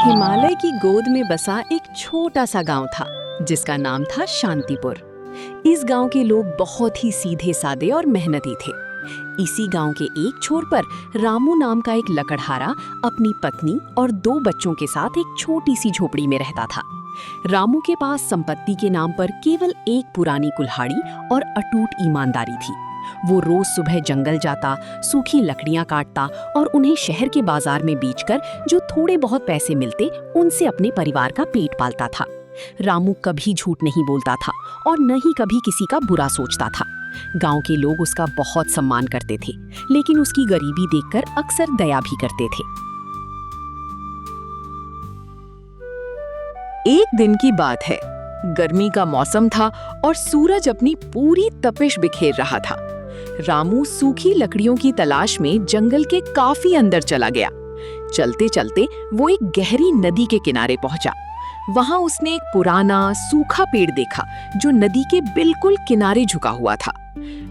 हिमालय की गोद में बसा एक छोटा सा गांव था जिसका नाम था शांतिपुर। इस गांव के लोग बहुत ही सीधे सादे और मेहनती थे। इसी गांव के एक छोर पर रामू नाम का एक लकड़हारा अपनी पत्नी और 2 बच्चों के साथ एक छोटी सी झोपड़ी में रहता था। रामू के पास संपत्ति के नाम पर केवल एक पुरानी कुल्हाड़ी और अटूट ईमानदारी थी। वो रोज सुबह जंगल जाता, सूखी लकड़ियां काटता और उन्हें शहर के बाजार में बेचकर जो थोड़े बहुत पैसे मिलते उनसे अपने परिवार का पेट पालता था। रामू कभी झूठ नहीं बोलता था और न ही कभी किसी का बुरा सोचता था। गांव के लोग उसका बहुत सम्मान करते थे, लेकिन उसकी गरीबी देखकर अक्सर दया भी करते थे। एक दिन की बात है। गर्मी का मौसम था और सूरज अपनी पूरी तपिश बिखेर रहा था। रामू सूखी लकड़ियों की तलाश में जंगल के काफी अंदर चला गया। चलते चलते वो एक गहरी नदी के किनारे पहुंचा। वहां उसने एक पुराना सूखा पेड़ देखा जो नदी के बिल्कुल किनारे झुका हुआ था।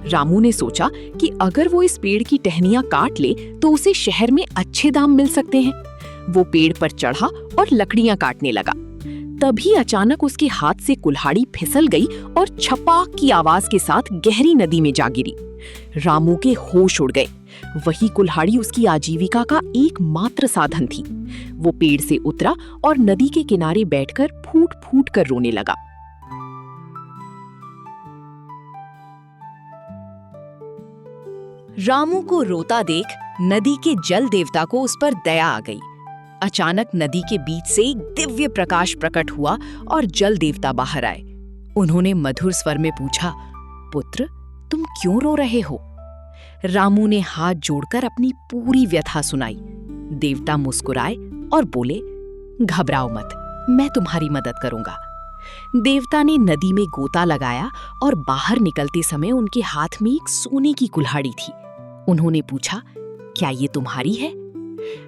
रामू ने सोचा कि अगर वो इस पेड़ की टहनियां काट ले तो उसे शहर में अच्छे दाम मिल सकते हैं। वो पेड़ पर चढ़ा और लकड़ियां काटने लगा। तभी अचानक उसके हाथ से कुल्हाड़ी फिसल गई और छपाक की आवाज के साथ गहरी नदी में जा गिरी। रामू के होश उड़ गए। वही कुल्हाड़ी उसकी आजीविका का एकमात्र साधन थी। वो पेड़ से उतरा और नदी के किनारे बैठकर फूट फूट कर रोने लगा। रामू को रोता देख नदी के जल देवता को उस पर दया आ गई। अचानक नदी के बीच से एक दिव्य प्रकाश प्रकट हुआ और जल देवता बाहर आए। उन्होंने मधुर स्वर में पूछा, पुत्र, तुम क्यों रो रहे हो? रामू ने हाथ जोड़कर अपनी पूरी व्यथा सुनाई। देवता मुस्कुराए और बोले, घबराओ मत, मैं तुम्हारी मदद करूंगा। देवता ने नदी में गोता लगाया और बाहर निकलते समय उनके हाथ में एक सोने की कुल्हाड़ी थी। उन्होंने पूछा, क्या ये तुम्हारी है?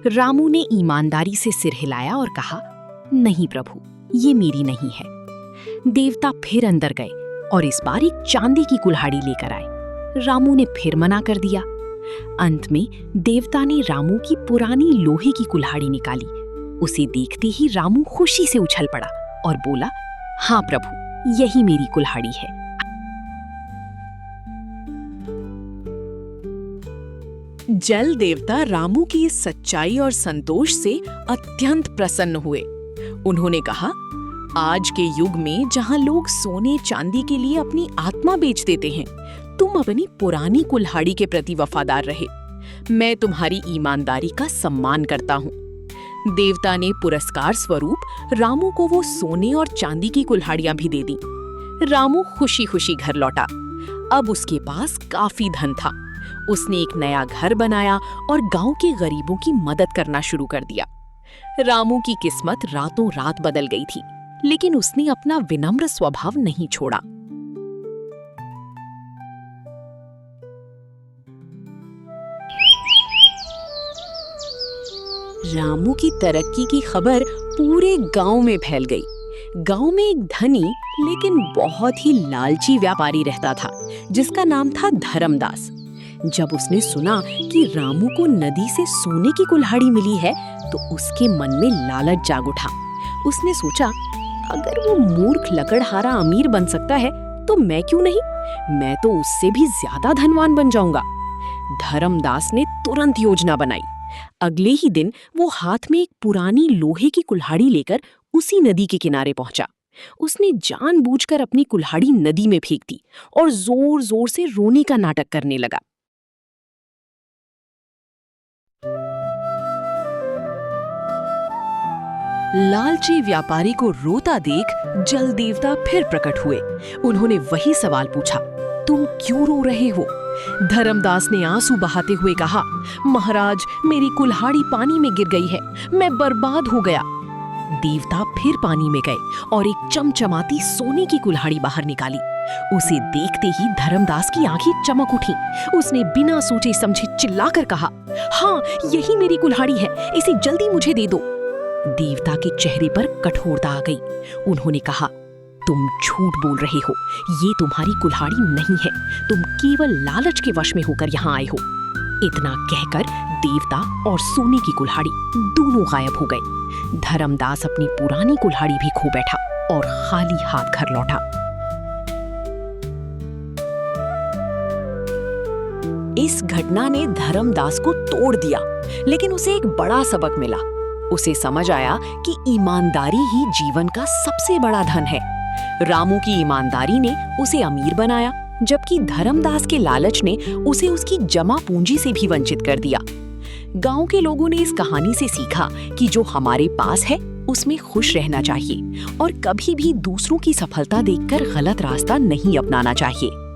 रामू ने ईमानदारी से सिर हिलाया और कहा, नहीं प्रभु, ये मेरी नहीं है। देवता फिर अंदर गए और इस बार एक चांदी की कुल्हाड़ी लेकर आए। रामू ने फिर मना कर दिया। अंत में देवता ने रामू की पुरानी लोहे की कुल्हाड़ी निकाली। उसे देखते ही रामू खुशी से उछल पड़ा और बोला, हाँ प्रभु, यही मेरी कुल्हाड़ी है। जल देवता रामू की इस सच्चाई और संतोष से अत्यंत प्रसन्न हुए। उन्होंने कहा, आज के युग में जहां लोग सोने चांदी के लिए अपनी आत्मा बेच देते हैं, तुम अपनी पुरानी कुल्हाड़ी के प्रति वफादार रहे। मैं तुम्हारी ईमानदारी का सम्मान करता हूँ। देवता ने पुरस्कार स्वरूप रामू को वो सोने और चांदी की कुल्हाड़ियां भी दे दी। रामू खुशी खुशी घर लौटा। अब उसके पास काफी धन था। उसने एक नया घर बनाया और गांव के गरीबों की मदद करना शुरू कर दिया। रामू की किस्मत रातों रात बदल गई थी, लेकिन उसने अपना विनम्र स्वभाव नहीं छोड़ा। रामू की तरक्की की खबर पूरे गांव में फैल गई। गांव में एक धनी लेकिन बहुत ही लालची व्यापारी रहता था जिसका नाम था धर्मदास। जब उसने सुना कि रामू को नदी से सोने की कुल्हाड़ी मिली है तो उसके मन में लालच जाग उठा। उसने सोचा, अगर वो मूर्ख लकड़हारा अमीर बन सकता है तो मैं क्यों नहीं? मैं तो उससे भी ज्यादा धनवान बन जाऊंगा। धर्मदास ने तुरंत योजना बनाई। अगले ही दिन वो हाथ में एक पुरानी लोहे की कुल्हाड़ी लेकर उसी नदी के किनारे पहुंचा। उसने जानबूझकर अपनी कुल्हाड़ी नदी में फेंक दी और जोर जोर से रोने का नाटक करने लगा। लालची व्यापारी को रोता देख जल देवता फिर प्रकट हुए। उन्होंने वही सवाल पूछा, तुम क्यों रो रहे हो? धर्मदास ने आंसू बहाते हुए कहा, महाराज, मेरी कुल्हाड़ी पानी में गिर गई है, मैं बर्बाद हो गया। देवता फिर पानी में गए और एक चमचमाती सोने की कुल्हाड़ी बाहर निकाली। उसे देखते ही धर्मदास की आंखें चमक उठी। उसने बिना सोचे समझे चिल्लाकर कहा, हाँ, यही मेरी कुल्हाड़ी है, इसे जल्दी मुझे दे दो। देवता के चेहरे पर कठोरता आ गई। उन्होंने कहा, तुम झूठ बोल रहे हो, ये तुम्हारी कुल्हाड़ी नहीं है। तुम केवल लालच के वश में होकर यहाँ आए हो। इतना कहकर देवता और सोने की कुल्हाड़ी दोनों गायब हो गए। धर्मदास अपनी पुरानी कुल्हाड़ी भी खो बैठा और खाली हाथ घर लौटा। इस घटना ने धर्मदास को तोड़ दिया, लेकिन उसे एक बड़ा सबक मिला। उसे समझ आया कि ईमानदारी ही जीवन का सबसे बड़ा धन है। रामू की ईमानदारी ने उसे अमीर बनाया, जबकि धर्मदास के लालच ने उसे उसकी जमा पूंजी से भी वंचित कर दिया। गांव के लोगों ने इस कहानी से सीखा कि जो हमारे पास है उसमें खुश रहना चाहिए और कभी भी दूसरों की सफलता देखकर गलत रास्ता नहीं अपनाना चाहिए।